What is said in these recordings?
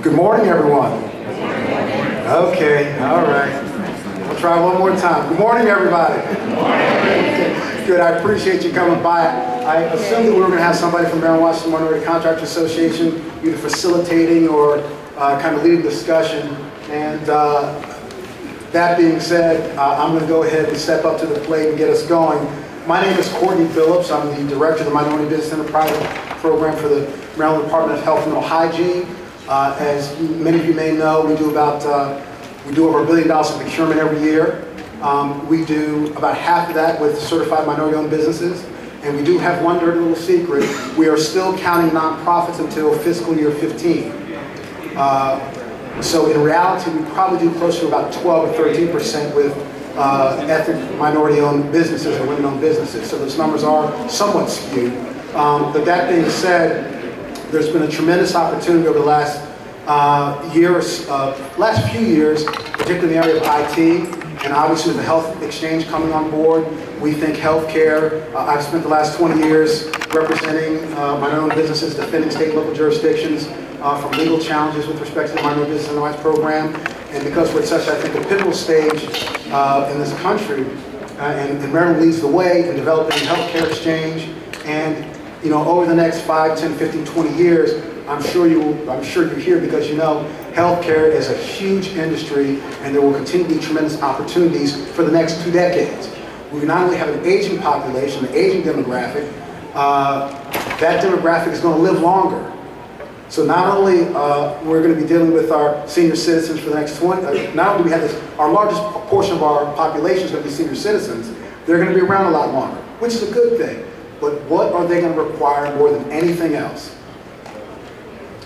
Good morning, everyone. Okay, all right. We'll try one more time. Good morning, everybody. Good morning. Good, I appreciate you coming by. I assumed that we were going to have somebody from Maryland Washington Minority Contractors Association either facilitating or kind of leading the discussion. And that being said, I'm going to go ahead and step up to the plate and get us going. My name is Courtney Phillips. I'm the Director of the Minority Business Enterprise Program for the Maryland Department of Health and Mental Hygiene. As many of you may know, we do over $1 billion in procurement every year. We do about half of that with certified minority-owned businesses. And we do have one dirty little secret. We are still counting nonprofits until fiscal year 15. So in reality, we probably do close to about 12 or 13% with ethnic minority-owned businesses or women-owned businesses. So those numbers are somewhat skewed. But that being said, there's been a tremendous opportunity over the last few years, particularly in the area of IT, and obviously with the health exchange coming on board. We think healthcare. I've spent the last 20 years representing minority businesses, defending state and local jurisdictions from legal challenges with respect to the Minority Business Enterprise Program. And because we're at such, I think, a pivotal stage in this country, and Maryland leads the way in developing healthcare exchange. And over the next 5, 10, 15, 20 years, I'm sure you're here because you know healthcare is a huge industry, and there will continue to be tremendous opportunities for the next 2 decades. We not only have an aging population, an aging demographic, that demographic is going to live longer. So not only we're going to be dealing with our senior citizens for the next 20, not only do we have this, our largest portion of our population is going to be senior citizens, they're going to be around a lot longer, which is a good thing. But what are they going to require more than anything else?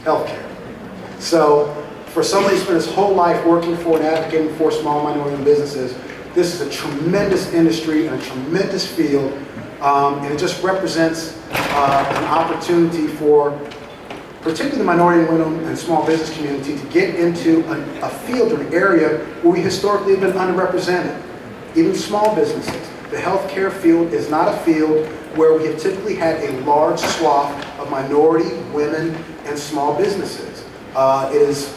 Healthcare. So for somebody who spent his whole life working for and advocating for small minority-owned businesses, this is a tremendous industry and a tremendous field, and it just represents an opportunity for particularly the minority women and small business community to get into a field or an area where we historically have been underrepresented, even small businesses. The healthcare field is not a field where we have typically had a large swath of minority, women, and small businesses. It is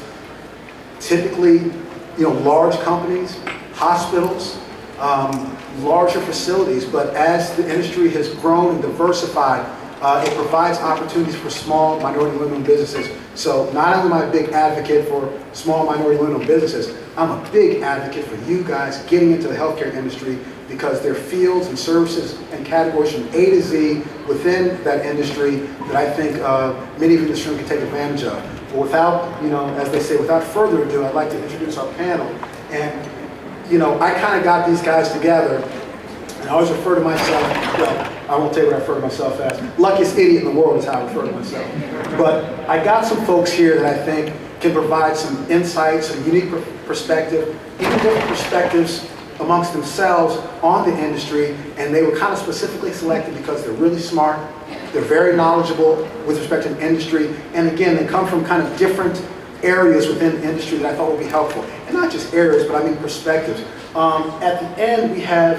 typically, large companies, hospitals, larger facilities, but as the industry has grown and diversified, it provides opportunities for small minority women-owned businesses. So not only am I a big advocate for small minority women-owned businesses, I'm a big advocate for you guys getting into the healthcare industry because there are fields and services and categories from A to Z within that industry that I think many of you in this room can take advantage of. But without, as they say, without further ado, I'd like to introduce our panel. And, I kind of got these guys together, and I always refer to myself, I won't tell you what I refer to myself as. Luckiest idiot in the world is how I refer to myself. But I got some folks here that I think can provide some insights, some unique perspective, even different perspectives amongst themselves on the industry, and they were kind of specifically selected because they're really smart, they're very knowledgeable with respect to the industry, and again, they come from kind of different areas within the industry that I thought would be helpful. And not just areas, but I mean perspectives. At the end, we have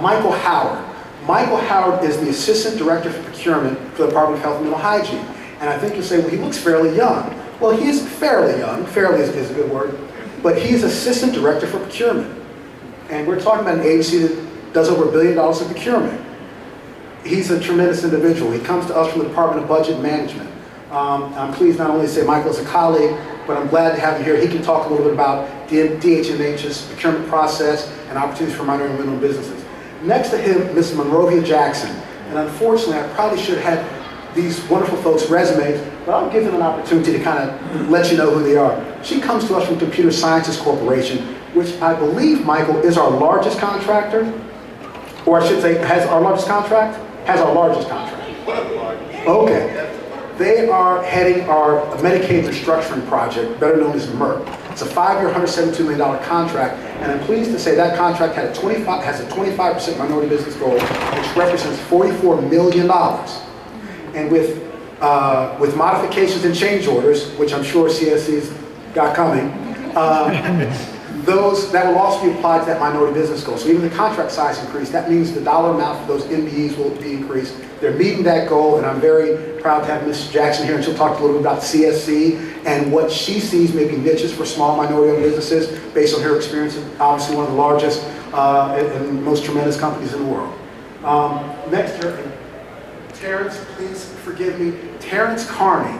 Michael Howard. Michael Howard is the Assistant Director for Procurement for the Department of Health and Mental Hygiene. And I think you'll say, well, he looks fairly young. Well, he is fairly young. Fairly is a good word. But he's Assistant Director for Procurement. And we're talking about an agency that does over $1 billion in procurement. He's a tremendous individual. He comes to us from the Department of Budget Management. I'm pleased not only to say Michael is a colleague, but I'm glad to have him here. He can talk a little bit about DHMH's procurement process and opportunities for minority and women-owned businesses. Next to him, Ms. Monrovia Jackson. And unfortunately, I probably should have had these wonderful folks' resumes, but I'll give them an opportunity to kind of let you know who they are. She comes to us from Computer Sciences Corporation, which I believe, Michael, is our largest contractor, or I should say, has our largest contract? Has our largest contract. Okay. They are heading our Medicaid restructuring project, better known as MERP. It's a 5-year, $172 million contract, and I'm pleased to say that contract has a 25% minority business goal, which represents $44 million. And with modifications and change orders, which I'm sure CSC's got coming, that will also be applied to that minority business goal. So even the contract size increase, that means the dollar amount for those MBEs will be increased. They're meeting that goal, and I'm very proud to have Ms. Jackson here, and she'll talk a little bit about CSC and what she sees maybe niches for small minority-owned businesses based on her experience, obviously one of the largest and most tremendous companies in the world. Next here, Terrence, please forgive me, Terrence Carney.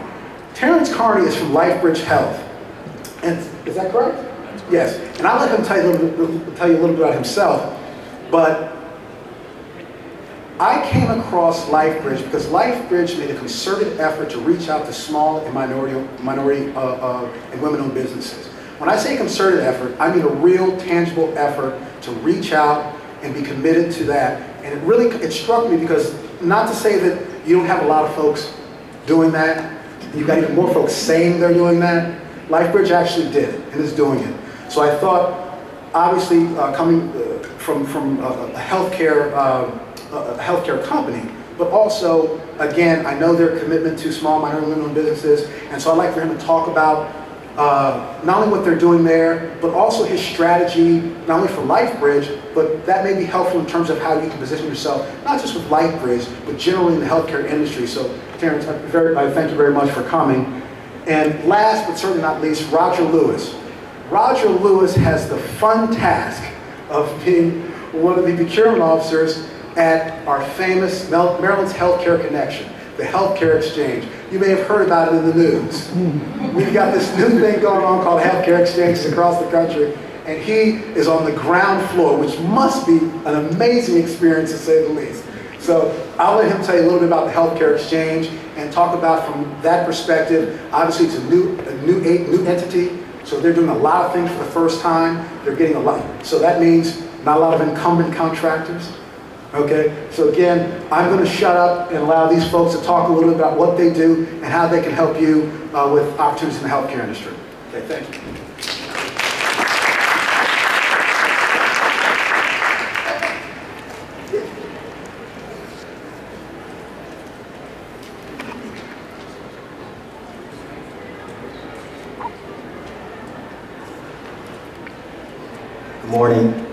Terrence Carney is from Lightbridge Health. And is that correct? Yes. And I'll let him tell you a little bit about himself. But I came across Lightbridge because Lightbridge made a concerted effort to reach out to small and minority and women-owned businesses. When I say concerted effort, I mean a real tangible effort to reach out and be committed to that. And it struck me because, not to say that you don't have a lot of folks doing that, you've got even more folks saying they're doing that. Lightbridge actually did it and is doing it. So I thought, obviously, coming from a healthcare company, but also, again, I know their commitment to small, minority, women-owned businesses, and so I'd like for him to talk about not only what they're doing there, but also his strategy, not only for Lightbridge, but that may be helpful in terms of how you can position yourself, not just with Lightbridge, but generally in the healthcare industry. So, Terrence, I thank you very much for coming. And last, but certainly not least, Roger Lewis. Roger Lewis has the fun task of being one of the procurement officers at our famous Maryland's Healthcare Connection, the Healthcare Exchange. You may have heard about it in the news. We've got this new thing going on called Healthcare Exchanges across the country, and he is on the ground floor, which must be an amazing experience to say the least. So I'll let him tell you a little bit about the Healthcare Exchange and talk about from that perspective. Obviously, it's a new entity, so they're doing a lot of things for the first time. They're getting a lot. So that means not a lot of incumbent contractors. Okay, so again, I'm going to shut up and allow these folks to talk a little bit about what they do and how they can help you with opportunities in the healthcare industry. Okay, thank you. Good morning.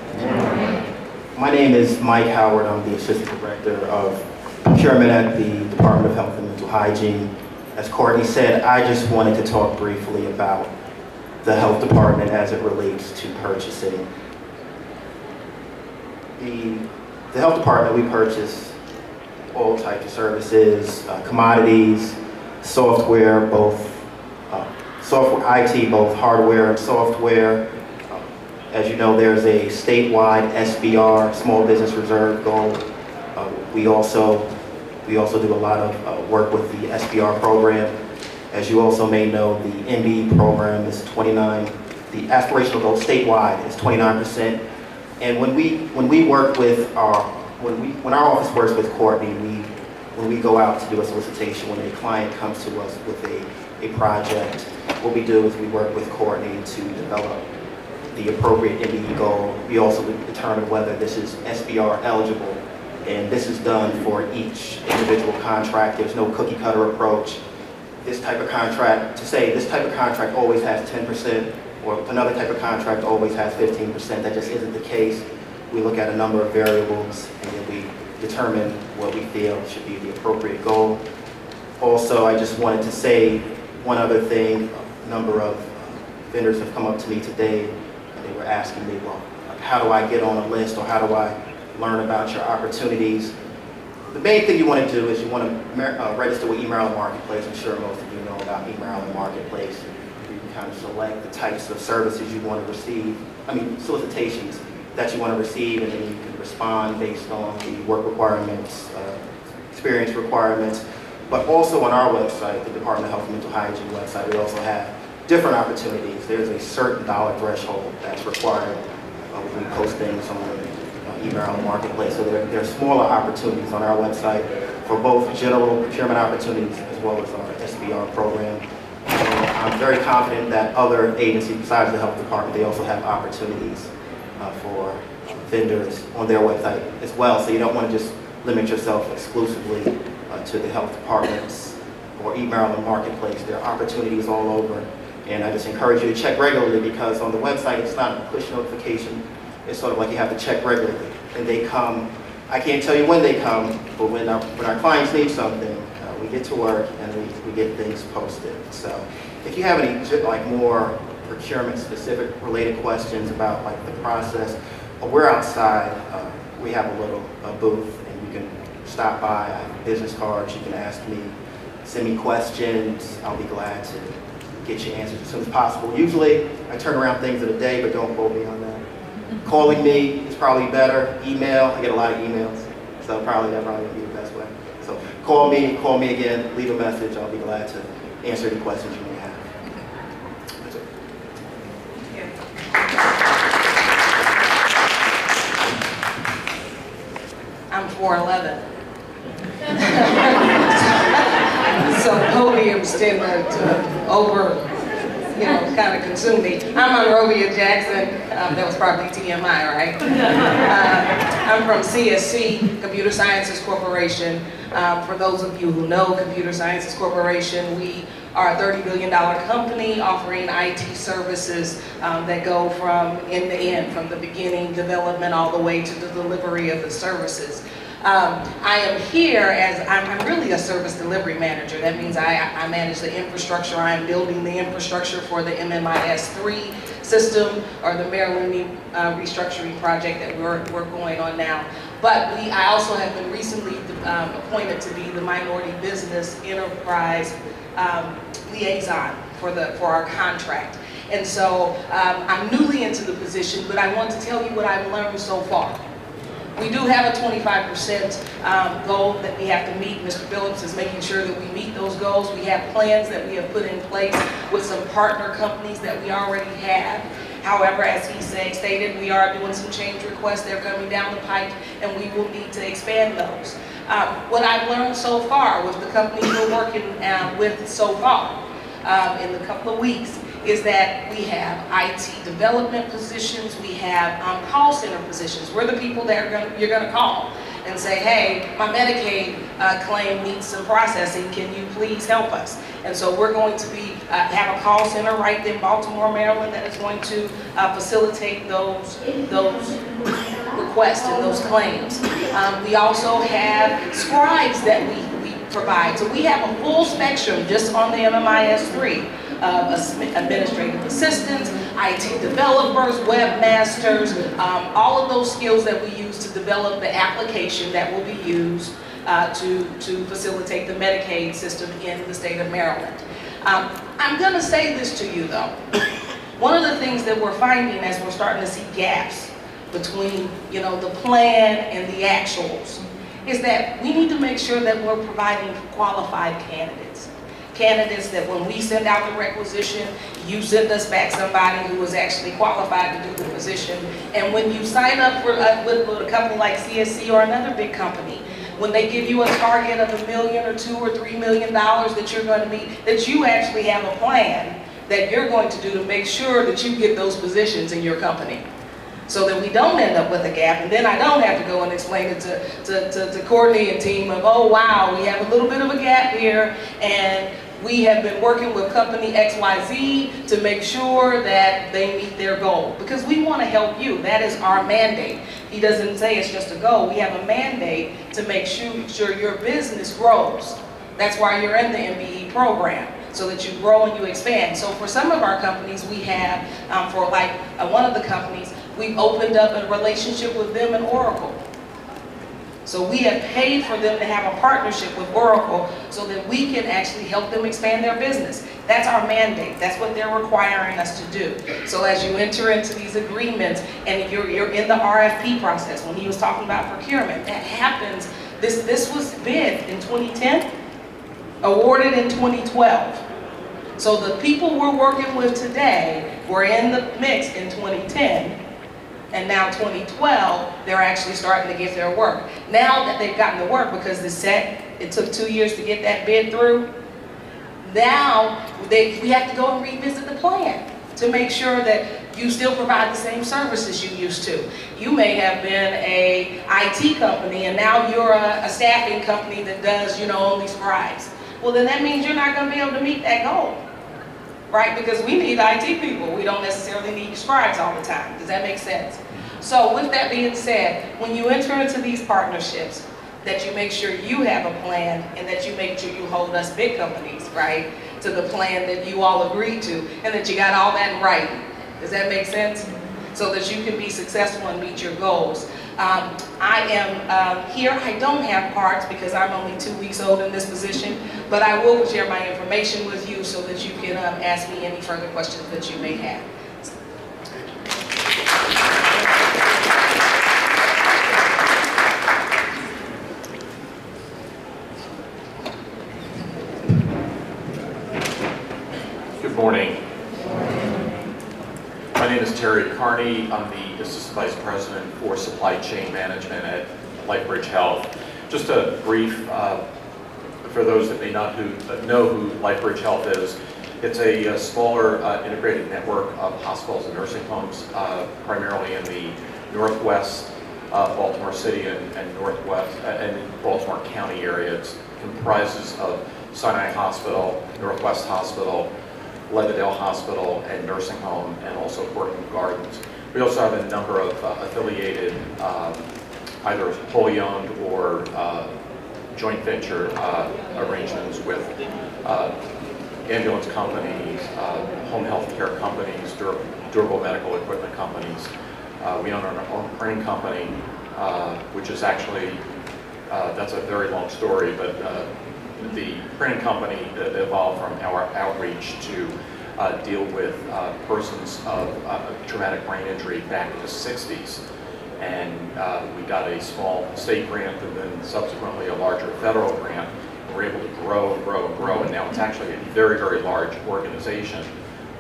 My name is Mike Howard. I'm the Assistant Director of Procurement at the Department of Health and Mental Hygiene. As Courtney said, I just wanted to talk briefly about the health department as it relates to purchasing. The health department, we purchase all types of services, commodities, software, both software, IT, both hardware and software. As you know, there's a statewide SBR, Small Business Reserve goal. We also do a lot of work with the SBR program. As you also may know, the MBE program is 29. The aspirational goal statewide is 29%. And when we work with when our office works with Courtney, when we go out to do a solicitation, when a client comes to us with a project, what we do is we work with Courtney to develop the appropriate MBE goal. We also determine whether this is SBR eligible, and this is done for each individual contract. There's no cookie cutter approach. This type of contract always has 10%, or another type of contract always has 15%. That just isn't the case. We look at a number of variables, and then we determine what we feel should be the appropriate goal. Also, I just wanted to say one other thing. A number of vendors have come up to me today. They were asking me, well, how do I get on a list, or how do I learn about your opportunities? The main thing you want to do is you want to register with eMaryland Marketplace. I'm sure most of you know about eMaryland Marketplace. You can kind of select the types of services you want to receive, solicitations that you want to receive, and then you can respond based on the work requirements, experience requirements. But also on our website, the Department of Health and Mental Hygiene website, we also have different opportunities. There's a certain dollar threshold that's required when we post things on eMaryland Marketplace. So there are smaller opportunities on our website for both general procurement opportunities as well as our SBR program. And I'm very confident that other agencies besides the health department, they also have opportunities for vendors on their website as well. So you don't want to just limit yourself exclusively to the health departments or eMaryland Marketplace. There are opportunities all over. And I just encourage you to check regularly, because on the website it's not a push notification. It's sort of like you have to check regularly. And they come, I can't tell you when they come, but when our clients need something, we get to work and we get things posted. So if you have any like more procurement specific related questions about like the process, we're outside. We have a little booth, and you can stop by. I have business cards. You can ask me, send me questions. I'll be glad to get you answers as soon as possible. Usually I turn around things in a day, but don't quote me on that. Calling me is probably better. Email, I get a lot of emails, so that probably would be the best way. So call me again, leave a message. I'll be glad to answer any questions you may have. That's it. I'm 4'11". So podiums tend to kind of consume me. I'm Monrovia Jackson. That was probably TMI, right? I'm from CSC, Computer Sciences Corporation. For those of you who know Computer Sciences Corporation, we are a $30 billion company offering IT services that go from end to end, from the beginning development all the way to the delivery of the services. I am here as, I'm really a service delivery manager. That means I manage the infrastructure. I'm building the infrastructure for the MMIS3 system, or the Maryland restructuring project that we're going on now. But I also have been recently appointed to be the Minority Business Enterprise Liaison for our contract. And so I'm newly into the position, but I want to tell you what I've learned so far. We do have a 25% goal that we have to meet. Mr. Phillips is making sure that we meet those goals. We have plans that we have put in place with some partner companies that we already have. However, as he stated, we are doing some change requests. They're coming down the pike, and we will need to expand those. What I've learned so far with the companies we're working with so far in the couple of weeks is that we have IT development positions, we have call center positions. We're the people that you're gonna call and say, hey, my Medicaid claim needs some processing, can you please help us? And so we're going to have a call center right in Baltimore, Maryland, that is going to facilitate those requests and those claims. We also have scribes that we provide. So we have a full spectrum just on the MMIS3. Administrative assistants, IT developers, webmasters, all of those skills that we use to develop the application that will be used to facilitate the Medicaid system in the state of Maryland. I'm going to say this to you though. One of the things that we're finding as we're starting to see gaps between the plan and the actuals is that we need to make sure that we're providing qualified candidates. Candidates that when we send out the requisition, you send us back somebody who is actually qualified to do the position. And when you sign up with a company like CSC or another big company, when they give you a target of $1 million or $2 or $3 million that you're going to meet, that you actually have a plan that you're going to do to make sure that you get those positions in your company, so that we don't end up with a gap, and then I don't have to go and explain it to Courtney and team of, oh wow, we have a little bit of a gap here, and we have been working with company XYZ to make sure that they meet their goal, because we want to help you. That is our mandate. He doesn't say it's just a goal. We have a mandate to make sure your business grows. That's why you're in the MBE program, so that you grow and you expand. So for some of our companies, we have, for like one of the companies, we've opened up a relationship with them and Oracle. So we have paid for them to have a partnership with Oracle so that we can actually help them expand their business. That's our mandate. That's what they're requiring us to do. So as you enter into these agreements and you're in the RFP process, when he was talking about procurement, that happens. This was bid in 2010, awarded in 2012. So the people we're working with today were in the mix in 2010. And now 2012, they're actually starting to get their work. Now that they've gotten the work, because it took 2 years to get that bid through, now we have to go and revisit the plan to make sure that you still provide the same services you used to. You may have been a IT company and now you're a staffing company that does, only scribes. Well, then that means you're not going to be able to meet that goal. right? Because we need IT people. We don't necessarily need scribes all the time. Does that make sense? So with that being said, when you enter into these partnerships, that you make sure you have a plan and that you make sure you hold us big companies, right, to the plan that you all agreed to, and that you got all that right. Does that make sense? So that you can be successful and meet your goals. I am here. I don't have cards because I'm only 2 weeks old in this position, but I will share my information with you so that you can ask me any further questions that you may have. Good morning. My name is Terry Carney. I'm the Assistant Vice President for Supply Chain Management at Lightbridge Health. Just a brief, for those that may not know who Lightbridge Health is, it's a smaller integrated network of hospitals and nursing homes, primarily in the Northwest Baltimore City and Northwest and Baltimore County area. It comprises of Sinai Hospital, Northwest Hospital, Leadville Hospital and nursing home, and also Portland Gardens. We also have a number of affiliated, either wholly owned or joint venture arrangements with ambulance companies, home health care companies, durable medical equipment companies. We own our own printing company, which is actually, that's a very long story, but the printing company evolved from our outreach to deal with persons of traumatic brain injury back in the 60s. And we got a small state grant and then subsequently a larger federal grant. And we're able to grow and grow and grow, and now it's actually a very, very large organization.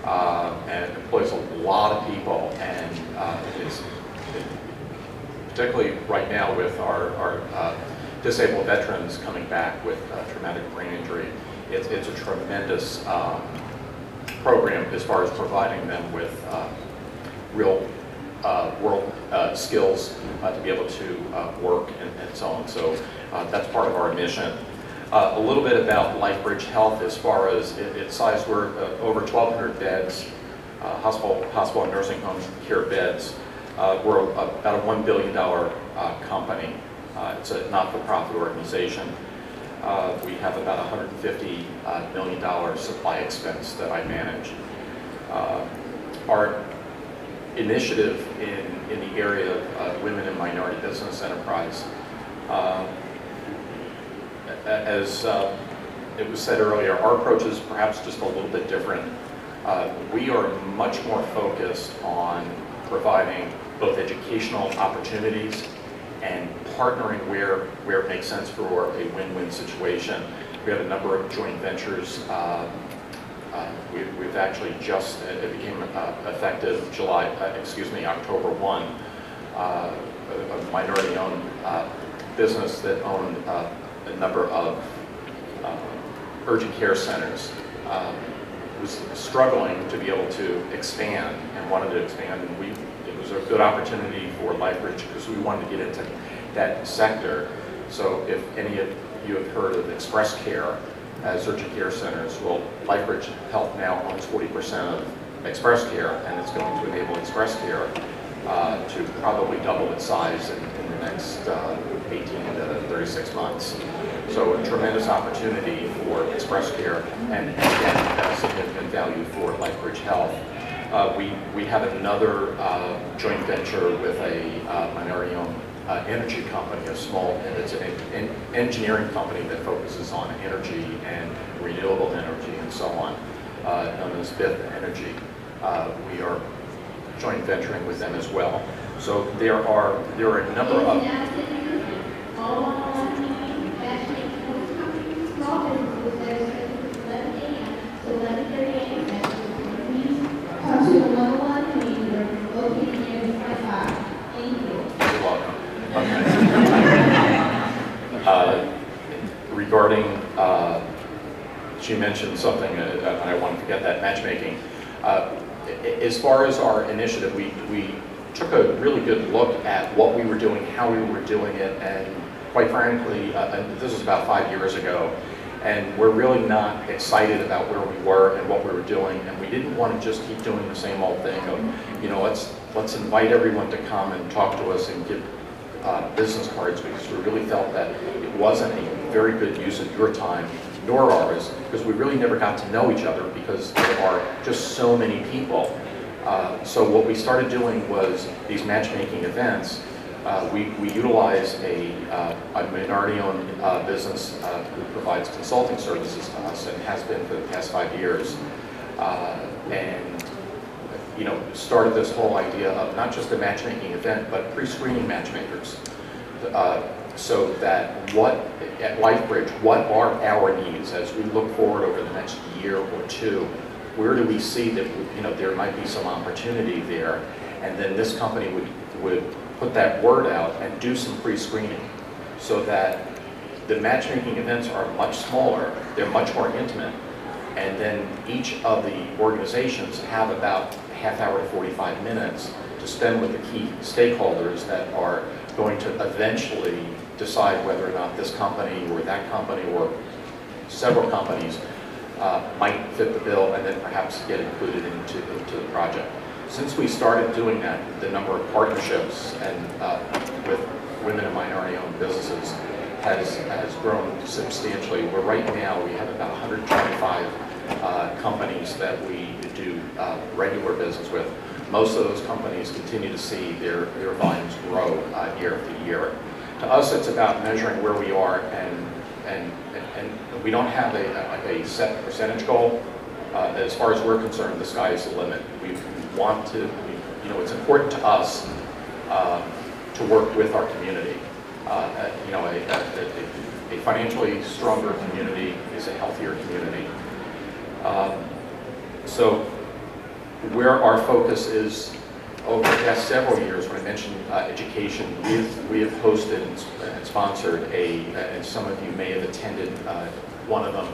And it employs a lot of people, and it's particularly right now with our disabled veterans coming back with traumatic brain injury. It's a tremendous program as far as providing them with real world skills to be able to work and so on. So that's part of our mission. A little bit about Lightbridge Health as far as its size. We're over 1,200 beds, hospital and nursing home care beds. We're about a $1 billion company. It's a not-for-profit organization. We have about $150 million supply expense that I manage. Our initiative in the area of women and minority business enterprise, as it was said earlier, our approach is perhaps just a little bit different. We are much more focused on providing both educational opportunities and partnering where it makes sense for a win-win situation. We have a number of joint ventures. We've actually just, it became effective October 1, a minority-owned business that owned a number of urgent care centers. Was struggling to be able to expand and wanted to expand, and it was a good opportunity for Lightbridge because we wanted to get into that sector. So if any of you have heard of Express Care as urgent care centers, well, Lightbridge Health now owns 40% of Express Care, and it's going to enable Express Care to probably double its size in the next 18 to 36 months. So a tremendous opportunity for Express Care and again, significant value for Lightbridge Health. We have another joint venture with a minority-owned energy company, it's an engineering company that focuses on energy and renewable energy and so on, known as Fifth Energy. We are joint venturing with them as well. So there are a number of You're welcome. Okay. Regarding, she mentioned something, I want to forget that, matchmaking. As far as our initiative, we took a really good look at what we were doing, how we were doing it, and quite frankly, this was about 5 years ago, And we're really not excited about where we were and what we were doing, and we didn't want to just keep doing the same old thing of, let's invite everyone to come and talk to us and give business cards, because we really felt that it wasn't a very good use of your time, nor ours, because we really never got to know each other because there are just so many people. So what we started doing was these matchmaking events. We utilize a minority-owned business who provides consulting services to us and has been for the past 5 years. And started this whole idea of not just a matchmaking event, but pre-screening matchmakers. So that at Lightbridge, what are our needs as we look forward over the next year or two? Where do we see that there might be some opportunity there? And then this company would put that word out and do some pre-screening, so that the matchmaking events are much smaller, they're much more intimate, and then each of the organizations have about a half hour to 45 minutes to spend with the key stakeholders that are going to eventually decide whether or not this company or that company or several companies might fit the bill and then perhaps get included into the project. Since we started doing that, the number of partnerships and with women and minority-owned businesses has grown substantially. Where right now we have about 125 companies that we do regular business with. Most of those companies continue to see their volumes grow year after year. To us, it's about measuring where we are, and we don't have a set percentage goal. As far as we're concerned, the sky is the limit. We want to, it's important to us to work with our community. A financially stronger community is a healthier community. So where our focus is over the past several years, when I mentioned education, we have hosted and sponsored and some of you may have attended one of them,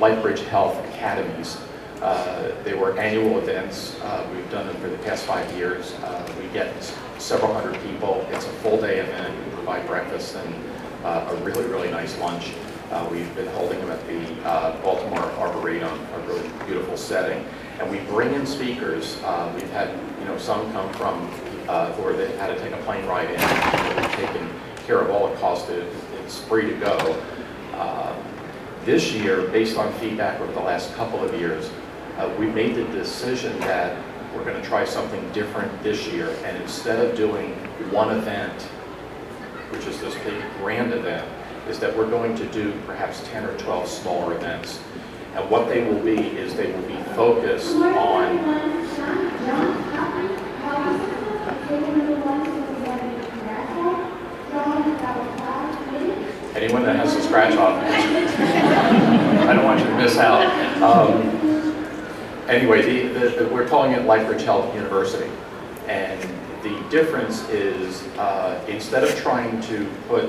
Lightbridge Health Academies. They were annual events. We've done them for the past 5 years. We get several hundred people. It's a full-day event. We provide breakfast and a really, really nice lunch. We've been holding them at the Baltimore Arboretum, a really beautiful setting. And we bring in speakers. We've had some come from where they had to take a plane ride in. We've taken care of all the costs. It's free to go. This year, based on feedback over the last couple of years, we made the decision that we're going to try something different this year. And instead of doing one event, which is this big grand event, is that we're going to do perhaps 10 or 12 smaller events. And what they will be is they will be focused on anyone that has a scratch off. I don't want you to miss out. Anyway, we're calling it Lightbridge Health University. And the difference is instead of trying to put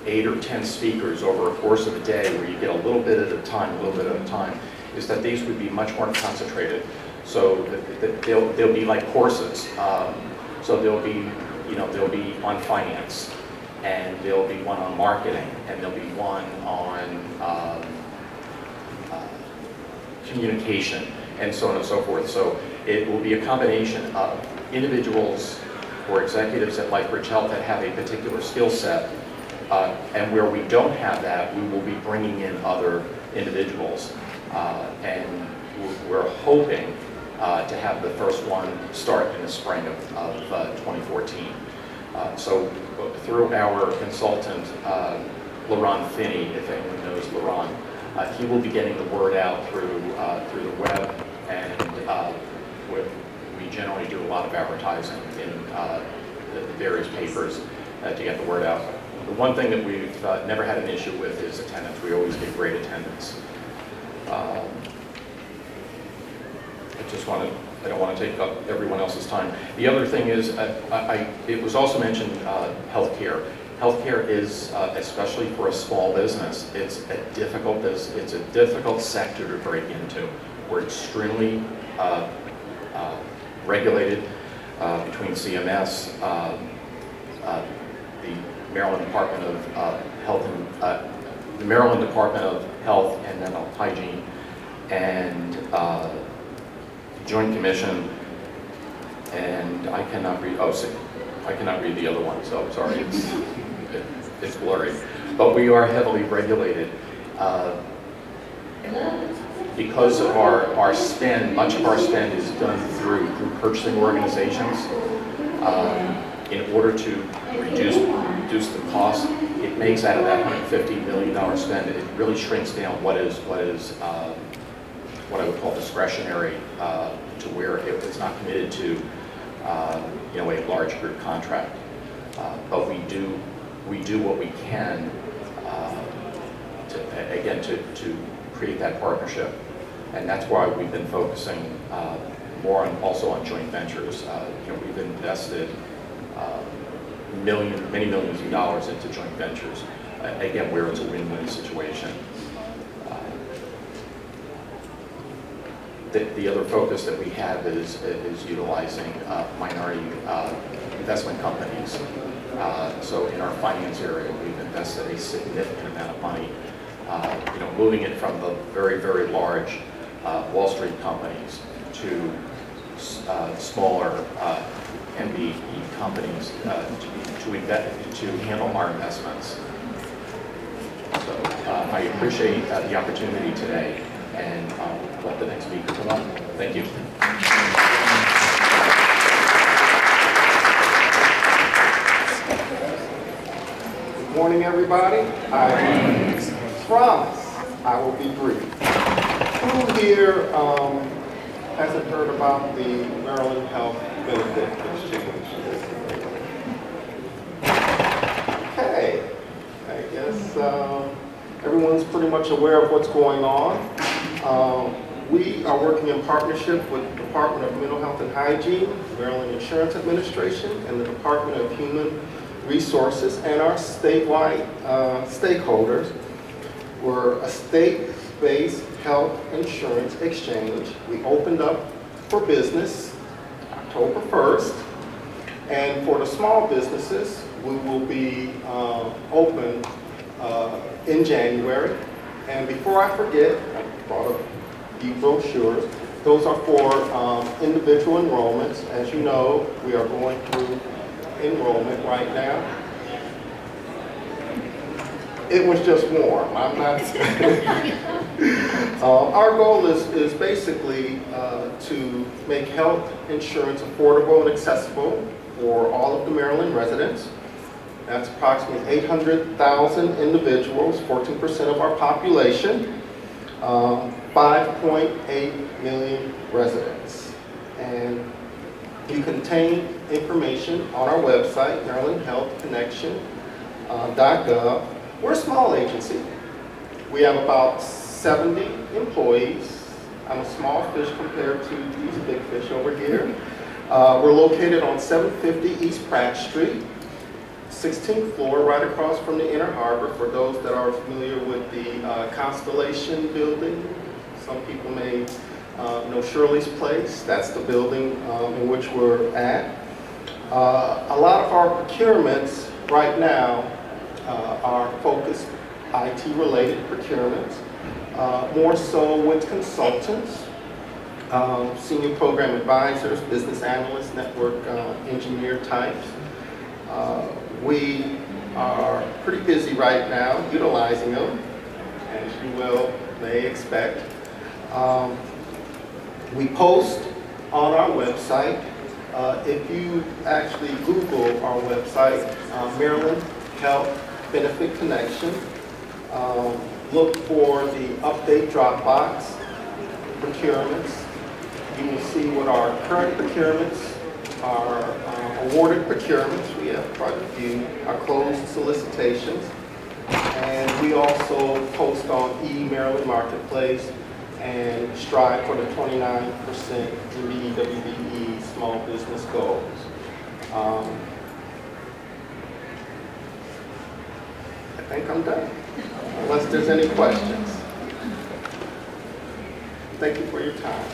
8 or 10 speakers over a course of a day where you get a little bit at a time, is that these would be much more concentrated. So they'll be like courses. So they'll be on finance, and there'll be one on marketing, and there'll be one on communication, and so on and so forth. So it will be a combination of individuals or executives at Lightbridge Health that have a particular skill set. And where we don't have that, we will be bringing in other individuals. And we're hoping to have the first one start in the spring of 2014. So through our consultant, Laron Finney, if anyone knows Laron, he will be getting the word out through the web, and we generally do a lot of advertising in the various papers to get the word out. The one thing that we've never had an issue with is attendance. We always get great attendance. I don't want to take up everyone else's time. The other thing is, it was also mentioned healthcare. Healthcare is, especially for a small business, it's a difficult business. It's a difficult sector to break into. We're extremely regulated between CMS, the Maryland Department of Health and the Maryland Department of Health and Dental Hygiene and Joint Commission, and I cannot read, I cannot read the other one, so sorry, it's blurry. But we are heavily regulated because of our spend. Much of our spend is done through purchasing organizations. In order to reduce the cost, it makes out of that $150 million spend, it really shrinks down what I would call discretionary to where it's not committed to a large group contract. But we do what we can to create that partnership, and that's why we've been focusing more also on joint ventures. We've invested many millions of dollars into joint ventures, again, where it's a win-win situation. The other focus that we have is utilizing minority investment companies. So in our finance area, we've invested a significant amount of money, moving it from the very, very large Wall Street companies to smaller MBE companies to handle our investments. So I appreciate the opportunity today, and I'll let the next speaker come on. Thank you. Good morning, everybody. I promise I will be brief. Who here hasn't heard about the Maryland Health Benefit Exchange? Okay, I guess everyone's pretty much aware of what's going on. We are working in partnership with the Department of Mental Health and Hygiene, Maryland Insurance Administration, and the Department of Human Resources, and our statewide stakeholders. We're a state-based health insurance exchange. We opened up for business October 1st, and for the small businesses, we will be open in January. And before I forget, I brought a few brochures. Those are for individual enrollments. As you know, we are going through enrollment right now. It was just warm. I'm not. Our goal is basically to make health insurance affordable and accessible for all of the Maryland residents. That's approximately 800,000 individuals, 14% of our population, 5.8 million residents. And you can obtain information on our website, marylandhealthconnection.gov. We're a small agency. We have about 70 employees. I'm a small fish compared to these big fish over here. We're located on 750 East Pratt Street, 16th floor, right across from the Inner Harbor. For those that are familiar with the Constellation building, some people may know Shirley's Place. That's the building in which we're at. A lot of our procurements right now are focused IT-related procurements, more so with consultants, senior program advisors, business analysts, network engineer types. We are pretty busy right now utilizing them, as you may expect. We post on our website. If you actually Google our website, Maryland Health Benefit Connection, look for the update Dropbox procurements. You will see what our current procurements, our awarded procurements, we have quite a few, our closed solicitations, and we also post on eMaryland Marketplace and strive for the 29% WBE small business goals. I think I'm done, unless there's any questions. Thank you for your time.